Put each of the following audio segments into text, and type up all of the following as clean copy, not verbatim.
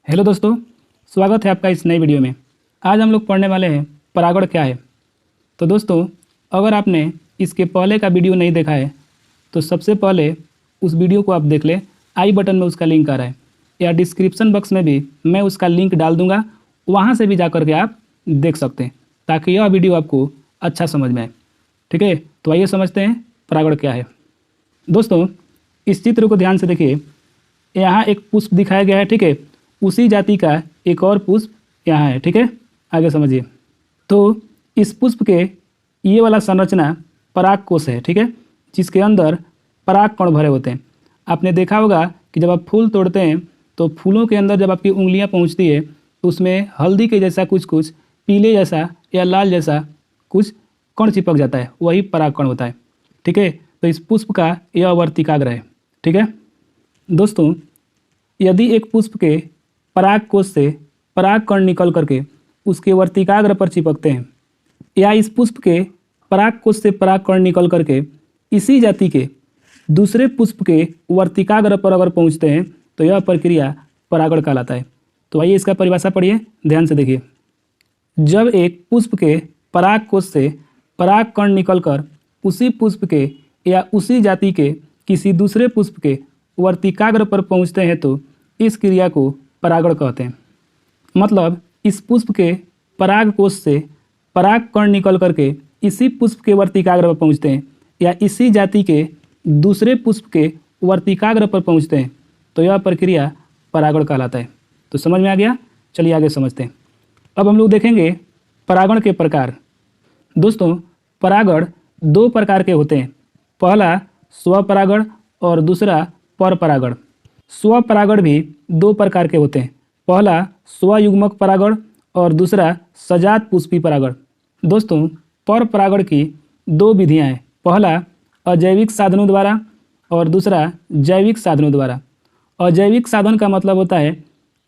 Hello दोस्तों, स्वागत है आपका इस नई वीडियो में। आज हम लोग पढ़ने वाले हैं परागण क्या है। तो दोस्तों, अगर आपने इसके पहले का वीडियो नहीं देखा है तो सबसे पहले उस वीडियो को आप देख लें। आई बटन में उसका लिंक आ रहा है या डिस्क्रिप्शन बॉक्स में भी मैं उसका लिंक डाल दूंगा, वहाँ से भी जा कर के आप देख सकते हैं ताकि यह वीडियो आपको अच्छा समझ में आए। ठीक है, तो आइए समझते हैं परागण क्या है। दोस्तों, इस चित्र को ध्यान से देखिए। यहाँ एक पुष्प दिखाया गया है, ठीक है। उसी जाति का एक और पुष्प यहाँ है, ठीक है। आगे समझिए। तो इस पुष्प के ये वाला संरचना परागकोश है, ठीक है, जिसके अंदर परागकण भरे होते हैं। आपने देखा होगा कि जब आप फूल तोड़ते हैं तो फूलों के अंदर जब आपकी उंगलियां पहुंचती है तो उसमें हल्दी के जैसा कुछ कुछ, पीले जैसा या लाल जैसा कुछ कण चिपक जाता है, वही परागकण होता है, ठीक है। तो इस पुष्प का यह वर्तिकाग्र है, ठीक है। दोस्तों, यदि एक पुष्प के परागकोश से परागकण निकल करके उसके वर्तिकाग्र पर चिपकते हैं या इस पुष्प के परागकोश से परागकण निकल करके इसी जाति के दूसरे पुष्प के वर्तिकाग्र पर अगर पहुंचते हैं तो यह प्रक्रिया परागण कहलाता है। तो आइए इसका परिभाषा पढ़िए, ध्यान से देखिए। जब एक पुष्प के परागकोश से परागकण निकलकर उसी पुष्प के या उसी जाति के किसी दूसरे पुष्प के वर्तिकाग्र पर पहुंचते हैं तो इस क्रिया को परागण कहते हैं। मतलब इस पुष्प के परागकोश से परागकण निकल करके इसी पुष्प के वर्तिकाग्र पर पहुंचते हैं या इसी जाति के दूसरे पुष्प के वर्तिकाग्र पर पहुंचते हैं तो यह प्रक्रिया परागण कहलाता है। तो समझ में आ गया? चलिए आगे समझते हैं। अब हम लोग देखेंगे परागण के प्रकार। दोस्तों, परागण दो प्रकार के होते हैं। पहला स्वपरागण और दूसरा परपरागण। स्वपरागण भी दो प्रकार के होते हैं। पहला स्वयुग्मक परागण और दूसरा सजात पुष्पी परागण। दोस्तों, परपरागण की दो विधियां हैं। पहला अजैविक साधनों द्वारा और दूसरा जैविक साधनों द्वारा। अजैविक साधन का मतलब होता है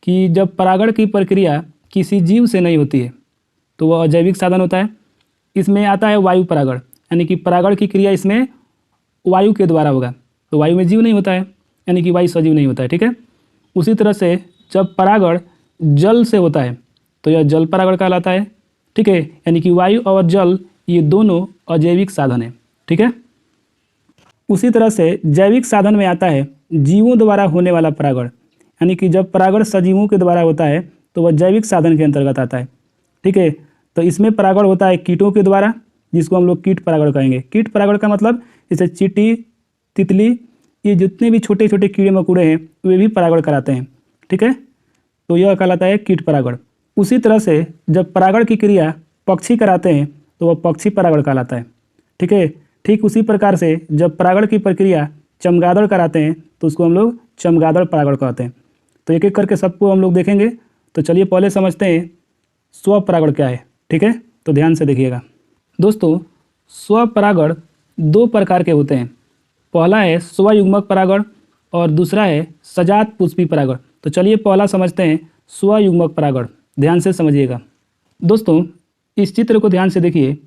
कि जब परागण की प्रक्रिया किसी जीव से नहीं होती है तो वह अजैविक साधन होता है। इसमें आता है वायु परागण, यानी कि परागण की क्रिया इसमें वायु के द्वारा होगा। तो वायु में जीव नहीं होता है, यानी कि वायु सजीव नहीं होता है, ठीक है। उसी तरह से जब परागण जल से होता है तो यह जल परागण कहलाता है, ठीक है। यानी कि वायु और जल ये दोनों अजैविक साधन है, ठीक है। उसी तरह से जैविक साधन में आता है जीवों द्वारा होने वाला परागण, यानी कि जब परागण सजीवों के द्वारा होता है तो वह जैविक साधन के अंतर्गत आता है, ठीक है। तो इसमें परागण होता है कीटों के द्वारा, जिसको हम लोग कीट परागण कहेंगे। कीट परागण का मतलब जैसे चींटी, तितली, ये जितने भी छोटे छोटे कीड़े मकोड़े हैं वे भी परागण कराते हैं, ठीक है। तो यह कहलाता है कीट परागण। उसी तरह से जब परागण की क्रिया पक्षी कराते हैं तो वह पक्षी परागण कहलाता है, ठीक है। ठीक उसी प्रकार से जब परागण की प्रक्रिया चमगादड़ कराते हैं तो उसको हम लोग चमगादड़ परागण कहते हैं। तो एक एक करके सबको हम लोग देखेंगे। तो चलिए पहले समझते हैं स्वपरागण क्या है, ठीक है। तो ध्यान से देखिएगा। दोस्तों, स्वपरागण दो प्रकार के होते हैं। पहला है स्वयुग्मक परागण और दूसरा है सजात पुष्पी परागण। तो चलिए पहला समझते हैं स्वयुग्मक परागण, ध्यान से समझिएगा। दोस्तों, इस चित्र को ध्यान से देखिए।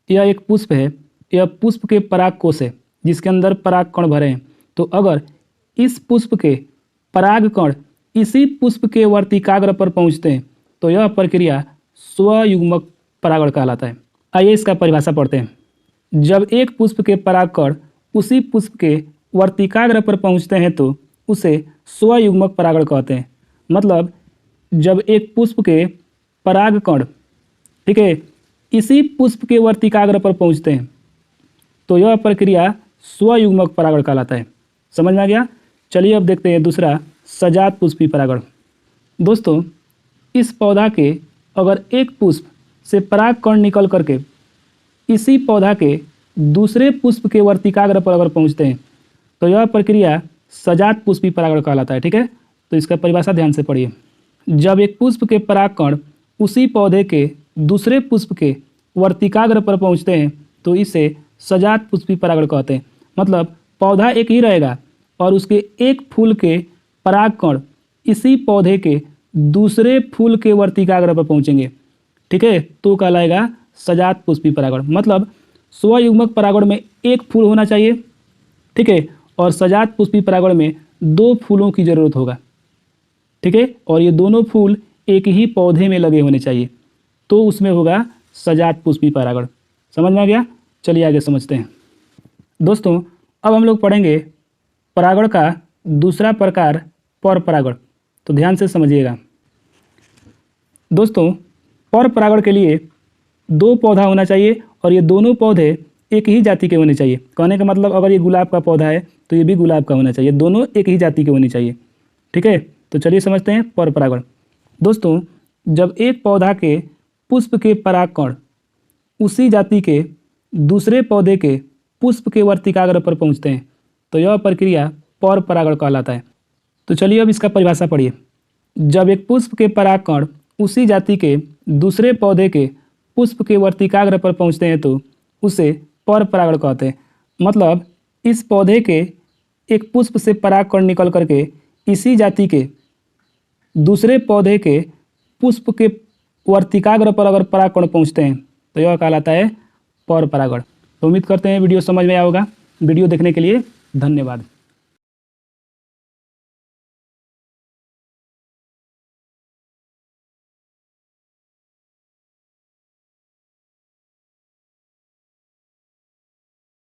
यह एक पुष्प है, यह पुष्प के परागकोश है जिसके अंदर परागकण भरे हैं। तो अगर इस पुष्प के परागकण इसी पुष्प के वर्तिकाग्र पर पहुंचते हैं तो यह प्रक्रिया स्वयुग्मक परागण कहलाता है। आइए इसका परिभाषा पढ़ते हैं। जब एक पुष्प के परागकण उसी पुष्प के वर्तिकाग्र पर पहुंचते हैं तो उसे स्वयुग्मक परागण कहते हैं। मतलब जब एक पुष्प के परागकण, ठीक है, इसी पुष्प के वर्तिकाग्र पर पहुंचते हैं तो यह प्रक्रिया स्वयुग्मक परागण कहलाता है। समझ में आ गया? चलिए अब देखते हैं दूसरा सजात पुष्पी परागण। दोस्तों, इस पौधा के अगर एक पुष्प से परागकण निकल करके इसी पौधा के दूसरे पुष्प के वर्तिकाग्र पर अगर पहुंचते हैं तो यह प्रक्रिया सजात पुष्पी परागण कहलाता है, ठीक है। तो इसका परिभाषा ध्यान से पढ़िए। जब एक पुष्प के परागकण उसी पौधे के दूसरे पुष्प के वर्तिकाग्र पर पहुंचते हैं तो इसे सजात पुष्पी परागण कहते हैं। मतलब पौधा एक ही रहेगा और उसके एक फूल के परागकण इसी पौधे के दूसरे फूल के वर्तिकाग्र पर पहुंचेंगे, ठीक है, तो कहलाएगा सजात पुष्पी परागण। मतलब स्वयुग्मक परागण में एक फूल होना चाहिए, ठीक है, और सजात पुष्पी परागण में दो फूलों की जरूरत होगा। ठीक है, और ये दोनों फूल एक ही पौधे में लगे होने चाहिए, तो उसमें होगा सजात पुष्पी परागण। समझ में आ गया? चलिए आगे समझते हैं। दोस्तों अब हम लोग पढ़ेंगे परागण का दूसरा प्रकार पर परागण। तो ध्यान से समझिएगा दोस्तों, पर परागण के लिए दो पौधा होना चाहिए और ये दोनों पौधे एक ही जाति के होने चाहिए। कहने का मतलब अगर ये गुलाब का पौधा है तो ये भी गुलाब का होना चाहिए, दोनों एक ही जाति के होने चाहिए। ठीक है, तो चलिए समझते हैं पर परागण। दोस्तों जब एक पौधा के पुष्प के परागकण उसी जाति के दूसरे पौधे के पुष्प के वर्तिकाग्र पर पहुंचते हैं तो यह प्रक्रिया पर परागण कहलाता है। तो चलिए अब इसका परिभाषा पढ़िए। जब एक पुष्प के परागकण उसी जाति के दूसरे पौधे के पुष्प के वर्तिकाग्र पर पहुंचते हैं तो उसे पर परागण कहते हैं। मतलब इस पौधे के एक पुष्प से परागकण निकल करके इसी जाति के दूसरे पौधे के पुष्प के वर्तिकाग्र पर अगर परागकण पहुंचते हैं तो यह कहलाता है पर परागण। तो उम्मीद करते हैं वीडियो समझ में आया होगा। वीडियो देखने के लिए धन्यवाद।